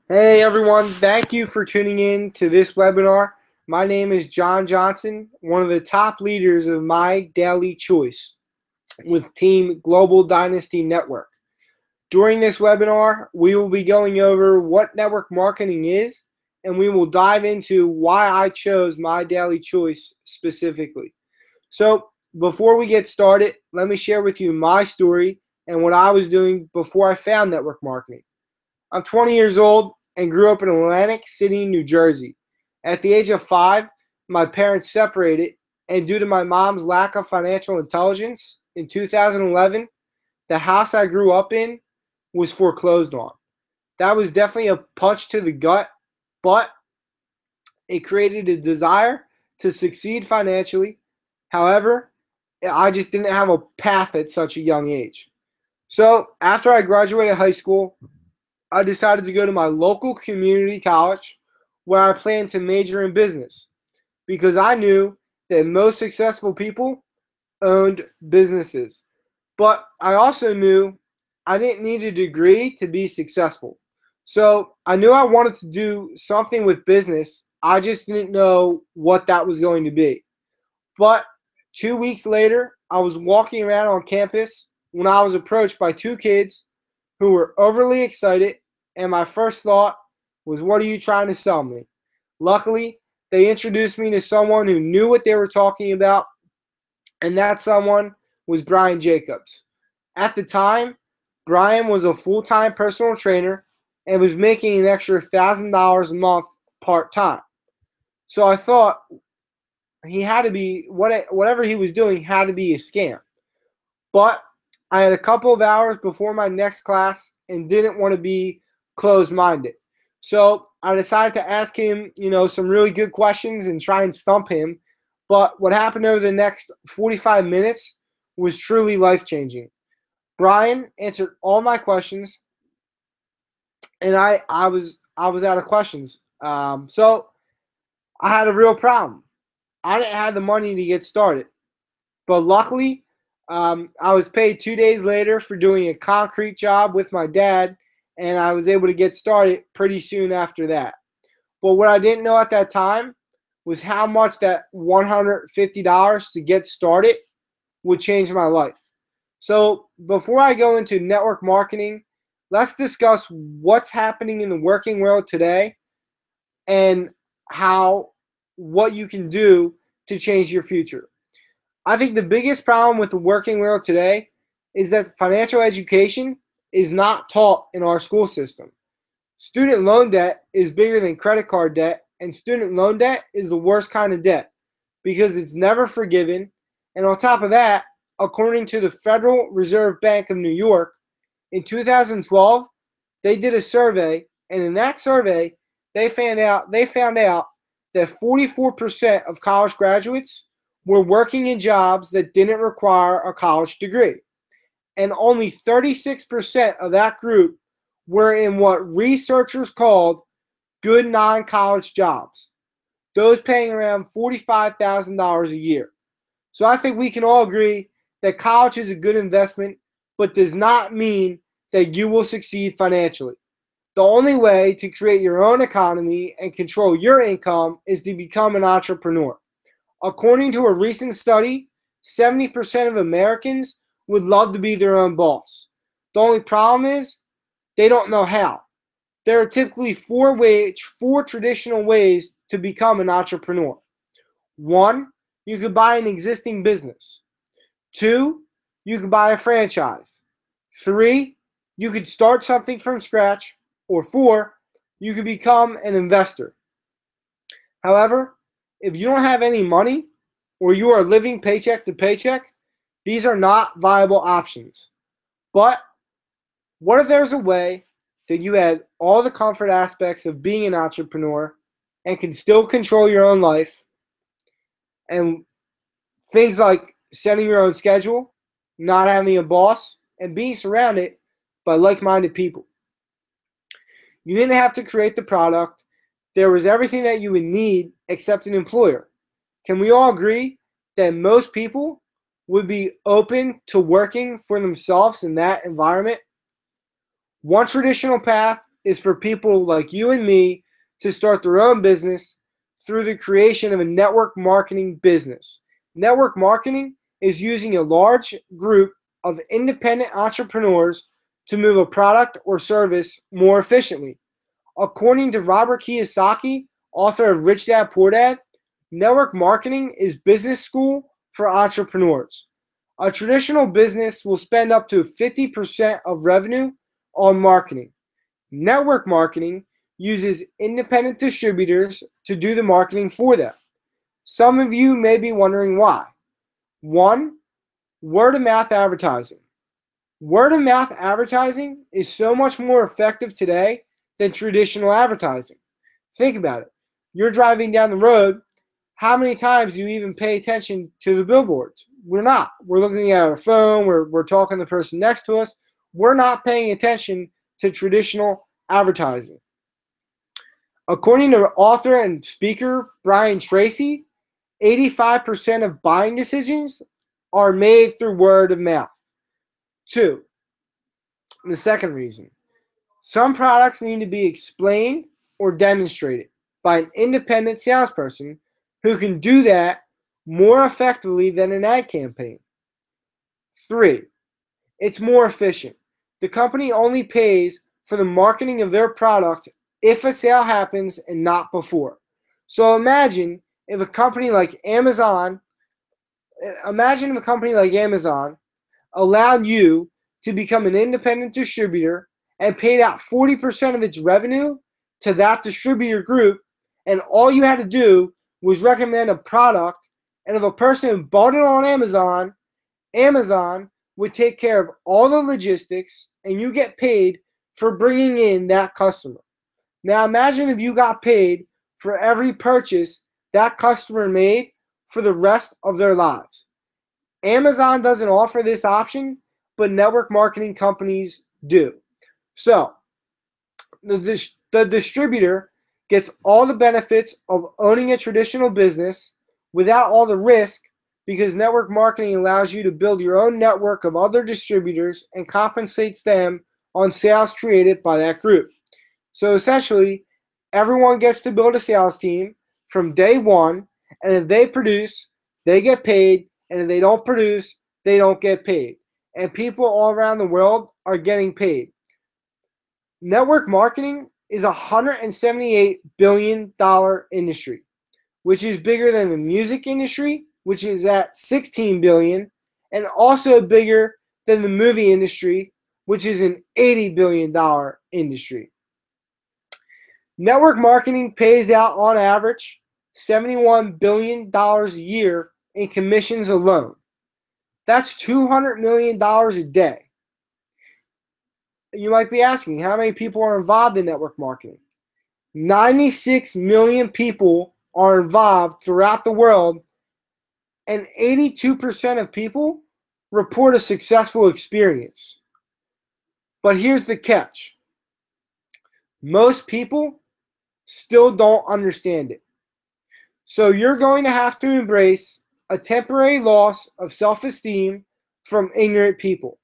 Hey everyone, thank you for tuning in to this webinar. My name is John Johnson, one of the top leaders of My Daily Choice with Team Global Dynasty Network. During this webinar, we will be going over what network marketing is, and we will dive into why I chose My Daily Choice specifically. So, before we get started, let me share with you my story and what I was doing before I found network marketing. I'm 20 years old and grew up in Atlantic City, New Jersey. At the age of 5, my parents separated, and due to my mom's lack of financial intelligence, in 2011, the house I grew up in was foreclosed on. That was definitely a punch to the gut, but it created a desire to succeed financially. However, I just didn't have a path at such a young age. So, after I graduated high school, I decided to go to my local community college where I planned to major in business because I knew that most successful people owned businesses. But I also knew I didn't need a degree to be successful. So I knew I wanted to do something with business. I just didn't know what that was going to be. But 2 weeks later, I was walking around on campus when I was approached by two kids who were overly excited, and my first thought was, "What are you trying to sell me?" Luckily, they introduced me to someone who knew what they were talking about, and that someone was Brian Jacobs. At the time, Brian was a full-time personal trainer and was making an extra $1,000 a month part-time. So I thought he had to be, whatever he was doing had to be a scam. But I had a couple of hours before my next class and didn't want to be closed-minded. So I decided to ask him, some really good questions and try and stump him. But what happened over the next 45 minutes was truly life-changing. Brian answered all my questions, and I was out of questions. So I had a real problem. I didn't have the money to get started. But luckily, I was paid 2 days later for doing a concrete job with my dad, and I was able to get started pretty soon after that. But what I didn't know at that time was how much that $150 to get started would change my life. So before I go into network marketing, let's discuss what's happening in the working world today and what you can do to change your future. I think the biggest problem with the working world today is that financial education is not taught in our school system. Student loan debt is bigger than credit card debt, and student loan debt is the worst kind of debt because it's never forgiven. And on top of that, according to the Federal Reserve Bank of New York, in 2012, they did a survey, and in that survey, they found out that 44% of college graduates were working in jobs that didn't require a college degree. And only 36% of that group were in what researchers called good non-college jobs, those paying around $45,000 a year. So I think we can all agree that college is a good investment, but does not mean that you will succeed financially. The only way to create your own economy and control your income is to become an entrepreneur. According to a recent study, 70% of Americans would love to be their own boss. The only problem is they don't know how. There are typically four traditional ways to become an entrepreneur. One, you could buy an existing business. Two, you could buy a franchise. Three, you could start something from scratch. Or four, you could become an investor. However, if you don't have any money or you are living paycheck to paycheck, these are not viable options. But what if there's a way that you had all the comfort aspects of being an entrepreneur and can still control your own life, and things like setting your own schedule, not having a boss, and being surrounded by like-minded people? You didn't have to create the product. There was everything that you would need except an employer. Can we all agree that most people would be open to working for themselves in that environment? One traditional path is for people like you and me to start their own business through the creation of a network marketing business. Network marketing is using a large group of independent entrepreneurs to move a product or service more efficiently. According to Robert Kiyosaki, author of Rich Dad Poor Dad, network marketing is business school for entrepreneurs. A traditional business will spend up to 50% of revenue on marketing. Network marketing uses independent distributors to do the marketing for them. Some of you may be wondering why. 1. Word of mouth advertising. Word of mouth advertising is so much more effective today than traditional advertising. Think about it. You're driving down the road. How many times do you even pay attention to the billboards? We're not. We're looking at our phone. We're talking to the person next to us. We're not paying attention to traditional advertising. According to author and speaker Brian Tracy, 85% of buying decisions are made through word of mouth. 2. The second reason. Some products need to be explained or demonstrated by an independent salesperson who can do that more effectively than an ad campaign. 3. It's more efficient. The company only pays for the marketing of their product if a sale happens and not before. So imagine if a company like Amazon allowed you to become an independent distributor and paid out 40% of its revenue to that distributor group, and all you had to do was recommend a product, and if a person bought it on Amazon, Amazon would take care of all the logistics, and you get paid for bringing in that customer. Now imagine if you got paid for every purchase that customer made for the rest of their lives. Amazon doesn't offer this option, but network marketing companies do. So the distributor gets all the benefits of owning a traditional business without all the risk, because network marketing allows you to build your own network of other distributors and compensates them on sales created by that group. So essentially, everyone gets to build a sales team from day one, and if they produce, they get paid, and if they don't produce, they don't get paid. And people all around the world are getting paid. Network marketing is a $178 billion industry, which is bigger than the music industry, which is at $16 billion, and also bigger than the movie industry, which is an $80 billion industry. Network marketing pays out on average $71 billion a year in commissions alone. That's $200 million a day. You might be asking, how many people are involved in network marketing? 96 million people are involved throughout the world, and 82% of people report a successful experience. But here's the catch. Most people still don't understand it. So you're going to have to embrace a temporary loss of self-esteem from ignorant people.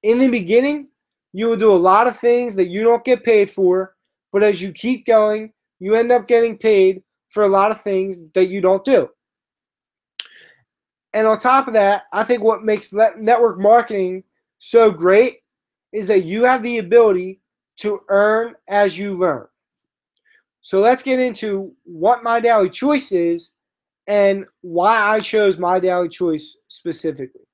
In the beginning, you will do a lot of things that you don't get paid for, but as you keep going, you end up getting paid for a lot of things that you don't do. And on top of that, I think what makes network marketing so great is that you have the ability to earn as you learn. So let's get into what My Daily Choice is and why I chose My Daily Choice specifically.